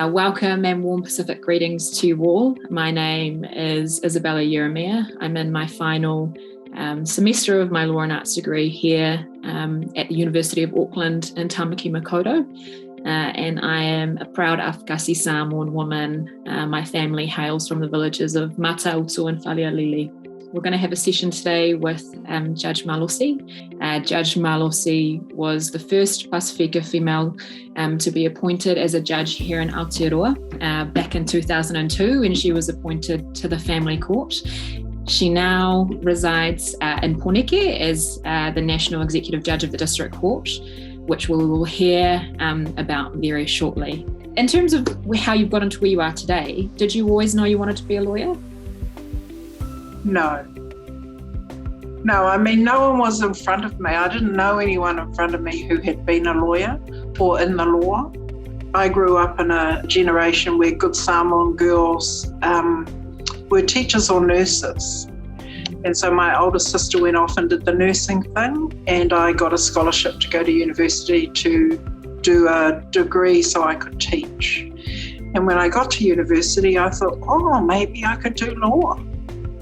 Welcome and warm Pacific greetings to you all. My name is Isabella Ieremia. I'm in my final semester of my Law and Arts degree here at the University of Auckland in Tamaki Makaurau. And I am a proud Afgasi Samoan woman. My family hails from the villages of Matautu and Whalealili. We're going to have a session today with Judge Malosi. Judge Malosi was the first Pasifika female to be appointed as a judge here in Aotearoa back in 2002, and she was appointed to the family court. She now resides in Pōneke as the National Executive Judge of the District Court, which we will hear about very shortly. In terms of how you've got into where you are today, did you always know you wanted to be a lawyer? No, I mean, no one was in front of me. I didn't know anyone in front of me who had been a lawyer or in the law. I grew up in a generation where good Samoan girls were teachers or nurses. And so my older sister went off and did the nursing thing, and I got a scholarship to go to university to do a degree so I could teach. And when I got to university, I thought, maybe I could do law.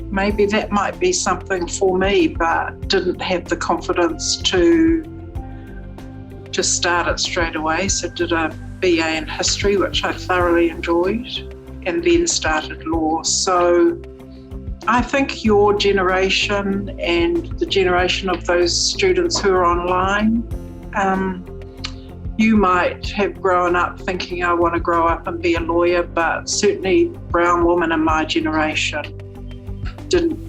Maybe that might be something for me, but didn't have the confidence to start it straight away. So did a BA in history, which I thoroughly enjoyed, and then started law. So I think your generation and the generation of those students who are online, you might have grown up thinking, I want to grow up and be a lawyer, but certainly brown women in my generation didn't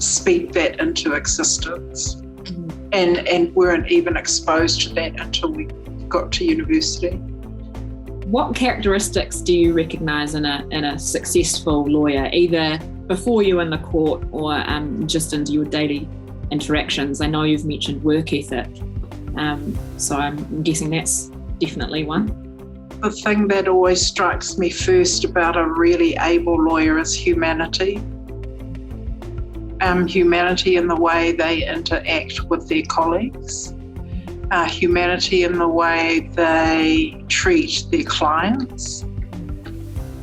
speak that into existence and weren't even exposed to that until we got to university. What characteristics do you recognise in a successful lawyer, either before you in the court or just into your daily interactions? I know you've mentioned work ethic, so I'm guessing that's definitely one. The thing that always strikes me first about a really able lawyer is humanity. Humanity in the way they interact with their colleagues, humanity in the way they treat their clients,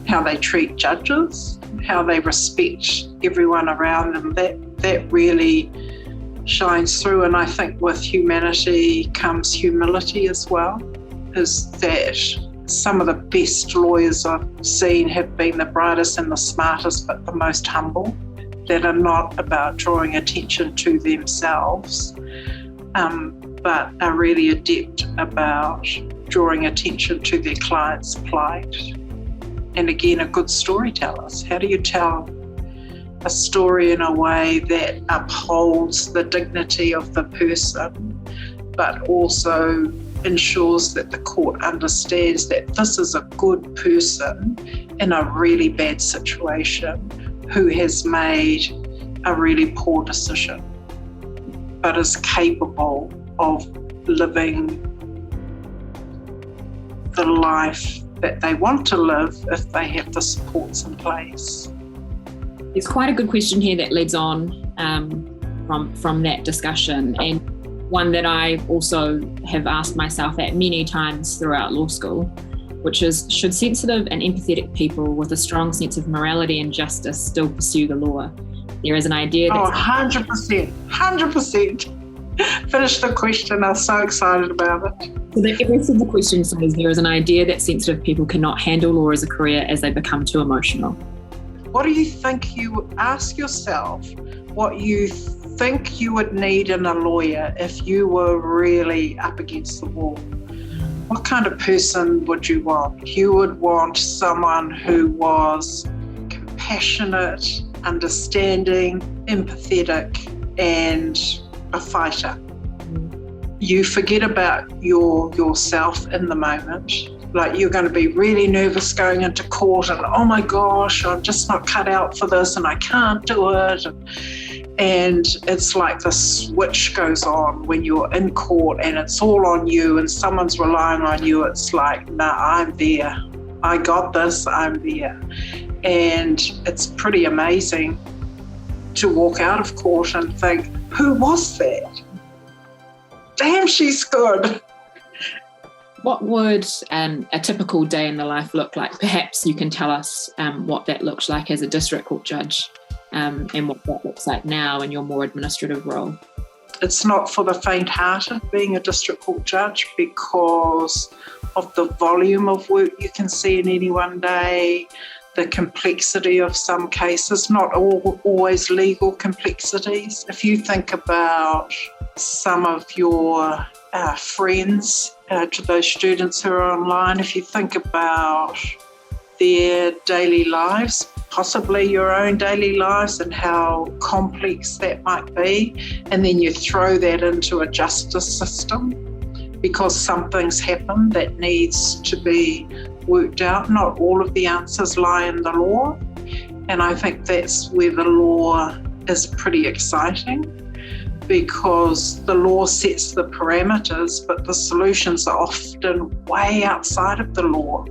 how they treat judges, how they respect everyone around them. That really shines through, and I think with humanity comes humility as well, is that some of the best lawyers I've seen have been the brightest and the smartest, but the most humble, that are not about drawing attention to themselves, but are really adept about drawing attention to their client's plight. And again, a good storytellers. How do you tell a story in a way that upholds the dignity of the person, but also ensures that the court understands that this is a good person in a really bad situation who has made a really poor decision, but is capable of living the life that they want to live if they have the supports in place. There's quite a good question here that leads on from that discussion, and one that I also have asked myself at many times throughout law school, which is, should sensitive and empathetic people with a strong sense of morality and justice still pursue the law? There is an idea that... 100%. Finish the question. I'm so excited about it. So the rest of the question says there is an idea that sensitive people cannot handle law as a career as they become too emotional. What do you think? You ask yourself what you think you would need in a lawyer if you were really up against the wall. What kind of person would you want? You would want someone who was compassionate, understanding, empathetic, and a fighter. You forget about yourself in the moment. Like, you're going to be really nervous going into court and, oh my gosh, I'm just not cut out for this and I can't do it. And it's like the switch goes on when you're in court and it's all on you and someone's relying on you. It's like, nah, I'm there. I got this, I'm there. And it's pretty amazing to walk out of court and think, who was that? Damn, she's good. What would a typical day in the life look like? Perhaps you can tell us what that looks like as a district court judge and what that looks like now in your more administrative role. It's not for the faint-hearted being a district court judge because of the volume of work you can see in any one day, the complexity of some cases, not always legal complexities. If you think about some of your friends, to those students who are online, if you think about their daily lives, possibly your own daily lives and how complex that might be, and then you throw that into a justice system because something's happened that needs to be worked out. Not all of the answers lie in the law, and I think that's where the law is pretty exciting, because the law sets the parameters, but the solutions are often way outside of the law.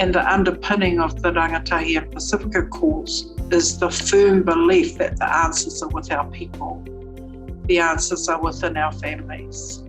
And the underpinning of the Rangatahi and Pasifika Courts is the firm belief that the answers are with our people. The answers are within our families.